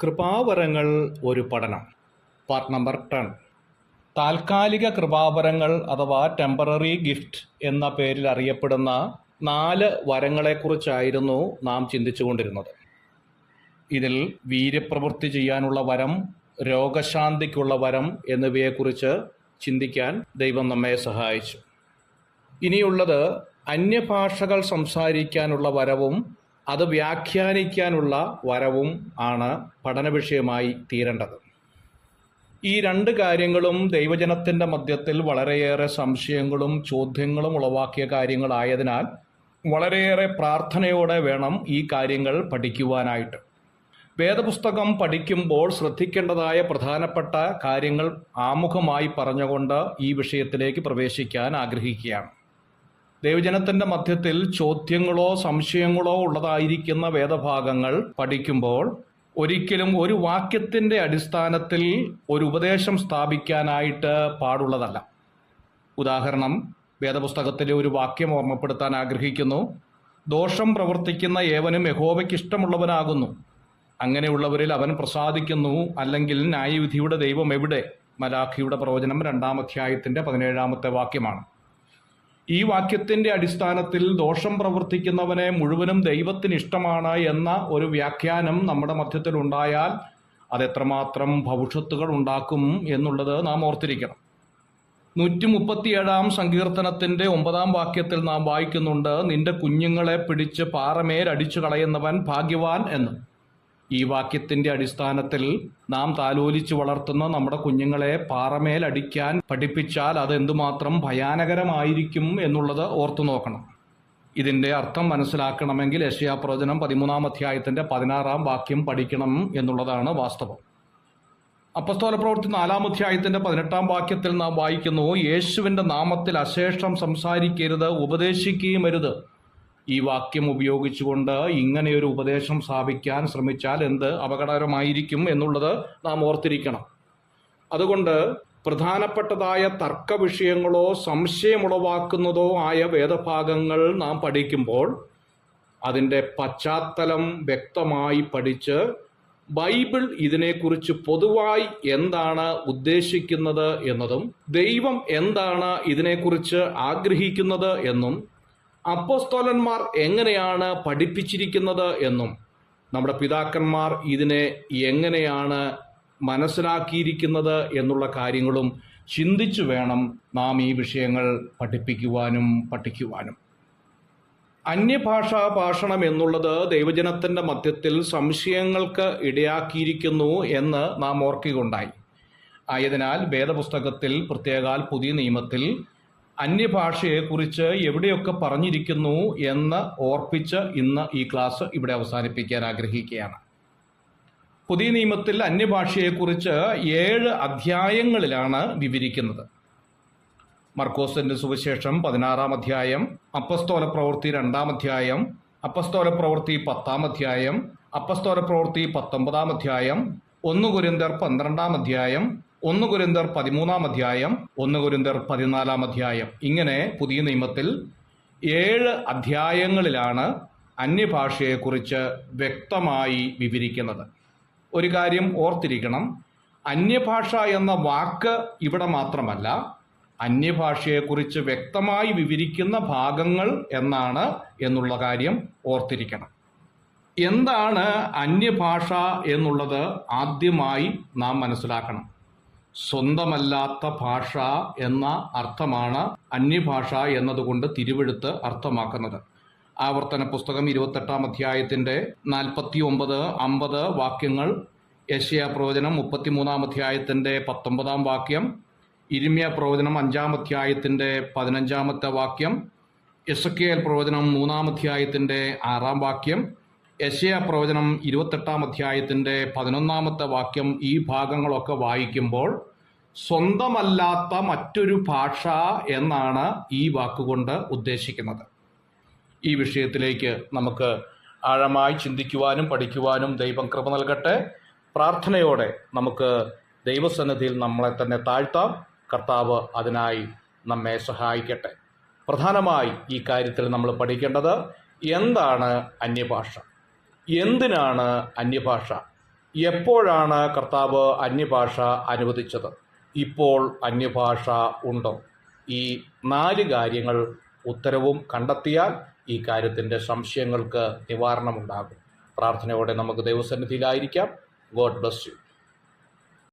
കൃപാവരങ്ങൾ ഒരു പഠനം. Part number 10. താൽക്കാലിക കൃപാവരങ്ങൾ അഥവാ ടെമ്പററി ഗിഫ്റ്റ് എന്ന പേരിൽ അറിയപ്പെടുന്ന 4 വരങ്ങളെക്കുറിച്ചായിരുന്നു നാം ചിന്തിച്ചുകൊണ്ടിരുന്നത്. ഇതിൽ വീര്യപ്രവൃത്തി ചെയ്യാനുള്ള വരം, രോഗശാന്തിക്കുള്ള വരം എന്നിവയെക്കുറിച്ച് ചിന്തിക്കാൻ ദൈവം നമ്മെ സഹായിച്ചു. ഇനിയുള്ളത് അന്യഭാഷകൾ സംസാരിക്കാനുള്ള വരവും അത് വ്യാഖ്യാനിക്കാനുള്ള വരവും ആണ് പഠന വിഷയമായി തീരേണ്ടത്. ഈ 2 കാര്യങ്ങളും ദൈവജനത്തിൻ്റെ മധ്യത്തിൽ വളരെയേറെ സംശയങ്ങളും ചോദ്യങ്ങളും ഉളവാക്കിയ കാര്യങ്ങളായതിനാൽ വളരെയേറെ പ്രാർത്ഥനയോടെ വേണം ഈ കാര്യങ്ങൾ പഠിക്കുവാനായിട്ട്. വേദപുസ്തകം പഠിക്കുമ്പോൾ ശ്രദ്ധിക്കേണ്ടതായ പ്രധാനപ്പെട്ട കാര്യങ്ങൾ ആമുഖമായി പറഞ്ഞുകൊണ്ട് ഈ വിഷയത്തിലേക്ക് പ്രവേശിക്കാൻ ആഗ്രഹിക്കുകയാണ്. ദൈവജനത്തിൻ്റെ മധ്യത്തിൽ ചോദ്യങ്ങളോ സംശയങ്ങളോ ഉള്ളതായിരിക്കുന്ന വേദഭാഗങ്ങൾ പഠിക്കുമ്പോൾ ഒരിക്കലും ഒരു വാക്യത്തിൻ്റെ അടിസ്ഥാനത്തിൽ ഒരു ഉപദേശം സ്ഥാപിക്കാനായിട്ട് പാടുള്ളതല്ല. ഉദാഹരണം, വേദപുസ്തകത്തിലെ ഒരു വാക്യം ഓർമ്മപ്പെടുത്താൻ ആഗ്രഹിക്കുന്നു. ദോഷം പ്രവർത്തിക്കുന്ന ഏവനും യഹോവയ്ക്ക് ഇഷ്ടമുള്ളവനാകുന്നു, അങ്ങനെയുള്ളവരിൽ അവൻ പ്രസാദിക്കുന്നു, അല്ലെങ്കിൽ ന്യായവിധിയുടെ ദൈവം എവിടെ? മലാഖിയുടെ പ്രവചനം 2-ാം അധ്യായത്തിൻ്റെ 17-ാമത്തെ വാക്യമാണ്. ഈ വാക്യത്തിൻ്റെ അടിസ്ഥാനത്തിൽ ദോഷം പ്രവർത്തിക്കുന്നവനെ മുഴുവനും ദൈവത്തിന് ഇഷ്ടമാണ് എന്ന ഒരു വ്യാഖ്യാനം നമ്മുടെ മധ്യത്തിൽ ഉണ്ടായാൽ അതെത്രമാത്രം ഭവിഷ്യത്തുകൾ ഉണ്ടാക്കും എന്നുള്ളത് നാം ഓർത്തിരിക്കണം. 137-ാം സങ്കീർത്തനത്തിൻ്റെ 9-ാം വാക്യത്തിൽ നാം വായിക്കുന്നുണ്ട്, നിന്റെ കുഞ്ഞുങ്ങളെ പിടിച്ച് പാറമേൽ അടിച്ചു കളയുന്നവൻ ഭാഗ്യവാൻ എന്ന്. ഈ വാക്യത്തിൻ്റെ അടിസ്ഥാനത്തിൽ നാം താലോലിച്ച് വളർത്തുന്ന നമ്മുടെ കുഞ്ഞുങ്ങളെ പാറമേൽ അടിക്കാൻ പഠിപ്പിച്ചാൽ അതെന്തുമാത്രം ഭയാനകരമായിരിക്കും എന്നുള്ളത് ഓർത്തു നോക്കണം. ഇതിൻ്റെ അർത്ഥം മനസ്സിലാക്കണമെങ്കിൽ യെശയ്യാപ്രവചനം 13-ാം അധ്യായത്തിൻ്റെ 16-ാം വാക്യം പഠിക്കണം എന്നുള്ളതാണ് വാസ്തവം. അപ്പസ്തോലപ്രവൃത്തി 4-ാം അധ്യായത്തിൻ്റെ 18-ാം വാക്യത്തിൽ നാം വായിക്കുന്നു, യേശുവിൻ്റെ നാമത്തിൽ അശേഷം സംസാരിക്കരുത്, ഉപദേശിക്കുകയും അരുത്. ഈ വാക്യം ഉപയോഗിച്ചുകൊണ്ട് ഇങ്ങനെയൊരു ഉപദേശം സ്ഥാപിക്കാൻ ശ്രമിച്ചാൽ എന്ത് അപകടകരമായിരിക്കും എന്നുള്ളത് നാം ഓർത്തിരിക്കണം. അതുകൊണ്ട് പ്രധാനപ്പെട്ടതായ തർക്ക വിഷയങ്ങളോ സംശയമുളവാക്കുന്നതോ ആയ വേദഭാഗങ്ങൾ നാം പഠിക്കുമ്പോൾ അതിൻ്റെ പശ്ചാത്തലം വ്യക്തമായി പഠിച്ച് ബൈബിൾ ഇതിനെക്കുറിച്ച് പൊതുവായി എന്താണ് ഉദ്ദേശിക്കുന്നത് എന്നതും ദൈവം എന്താണ് ഇതിനെക്കുറിച്ച് ആഗ്രഹിക്കുന്നത് എന്നും അപ്പോസ്തലന്മാർ എങ്ങനെയാണ് പഠിപ്പിച്ചിരിക്കുന്നത് എന്നും നമ്മുടെ പിതാക്കന്മാർ ഇതിനെ എങ്ങനെയാണ് മനസ്സിലാക്കിയിരിക്കുന്നത് എന്നുള്ള കാര്യങ്ങളും ചിന്തിച്ചു വേണം നാം ഈ വിഷയങ്ങൾ പഠിപ്പിക്കുവാനും പഠിക്കുവാനും. അന്യഭാഷാ ഭാഷണം എന്നുള്ളത് ദൈവജനത്തിൻ്റെ മധ്യത്തിൽ സംശയങ്ങൾക്ക് ഇടയാക്കിയിരിക്കുന്നു എന്ന് നാം ഓർക്കുകയുണ്ടായി. ആയതിനാൽ വേദപുസ്തകത്തിൽ, പ്രത്യേകാൽ പുതിയ നിയമത്തിൽ അന്യഭാഷയെക്കുറിച്ച് എവിടെയൊക്കെ പറഞ്ഞിരിക്കുന്നു എന്ന് ഓർപ്പിച്ച് ഇന്ന് ഈ ക്ലാസ് ഇവിടെ അവസാനിപ്പിക്കാൻ ആഗ്രഹിക്കുകയാണ്. പുതിയ നിയമത്തിൽ അന്യഭാഷയെക്കുറിച്ച് 7 അധ്യായങ്ങളിലാണ് വിവരിക്കുന്നത്. മർക്കോസിന്റെ സുവിശേഷം 16-ാം അധ്യായം, അപ്പസ്തോലപ്രവൃത്തി 2-ാം അധ്യായം, അപ്പസ്തോലപ്രവൃത്തി 10-ാം അധ്യായം, അപ്പസ്തോലപ്രവൃത്തി 19-ാം അധ്യായം, 1 കൊരിന്ത്യർ 12-ാം അധ്യായം, 1 കൊരിന്ത്യർ 13-ാം അധ്യായം, 1 കൊരിന്ത്യർ 14-ാം അധ്യായം. ഇങ്ങനെ പുതിയ നിയമത്തിൽ 7 അധ്യായങ്ങളിലാണ് അന്യഭാഷയെക്കുറിച്ച് വ്യക്തമായി വിവരിക്കുന്നത്. ഒരു കാര്യം ഓർത്തിരിക്കണം, അന്യഭാഷ എന്ന വാക്ക് ഇവിടെ മാത്രമല്ല, അന്യഭാഷയെക്കുറിച്ച് വ്യക്തമായി വിവരിക്കുന്ന ഭാഗങ്ങൾ എന്നാണ് എന്നുള്ള കാര്യം ഓർത്തിരിക്കണം. എന്താണ് അന്യഭാഷ എന്നുള്ളത് ആദ്യമായി നാം മനസ്സിലാക്കണം. സ്വന്തമല്ലാത്ത ഭാഷ എന്ന അർത്ഥമാണ് അന്യഭാഷ എന്നതുകൊണ്ട് തിരുവെഴുത്ത് അർത്ഥമാക്കുന്നത്. ആവർത്തന പുസ്തകം 28-ാം അധ്യായത്തിൻ്റെ 49, 50 വാക്യങ്ങൾ, യെശയ്യാ പ്രവചനം 33-ാം അധ്യായത്തിൻ്റെ 19-ാം വാക്യം, യിരെമ്യാ പ്രവചനം 5-ാം അധ്യായത്തിൻ്റെ 15-ാമത്തെ വാക്യം, എസെക്കിയേൽ പ്രവചനം 3-ാം അധ്യായത്തിൻ്റെ 6-ാം വാക്യം, യെശയ്യാ പ്രവചനം 28-ാം അധ്യായത്തിൻ്റെ 11-ാമത്തെ വാക്യം, ഈ ഭാഗങ്ങളൊക്കെ വായിക്കുമ്പോൾ സ്വന്തമല്ലാത്ത മറ്റൊരു ഭാഷ എന്നാണ് ഈ വാക്കുകൊണ്ട് ഉദ്ദേശിക്കുന്നത്. ഈ വിഷയത്തിലേക്ക് നമുക്ക് ആഴമായി ചിന്തിക്കുവാനും പഠിക്കുവാനും ദൈവം കൃപ നൽകട്ടെ. പ്രാർത്ഥനയോടെ നമുക്ക് ദൈവസന്നിധിയിൽ നമ്മളെ തന്നെ താഴ്ത്താം. കർത്താവ് അതിനായി നമ്മെ സഹായിക്കട്ടെ. പ്രധാനമായി ഈ കാര്യത്തിൽ നമ്മൾ പഠിക്കേണ്ടത് എന്താണ് അന്യഭാഷ, എന്തിനാണ് അന്യഭാഷ, എപ്പോഴാണ് കർത്താവ് അന്യഭാഷ അനുവദിച്ചത്? ഇപ്പോൾ അന്യഭാഷ ഉണ്ടോ? ഈ 4 കാര്യങ്ങൾ ഉത്തരവും കണ്ടെത്തിയാൽ ഈ കാര്യത്തിൻ്റെ സംശയങ്ങൾക്ക് നിവാരണമുണ്ടാകും. പ്രാർത്ഥനയോടെ നമുക്ക് ദൈവസന്നിധിയിലായിരിക്കാം. God bless you.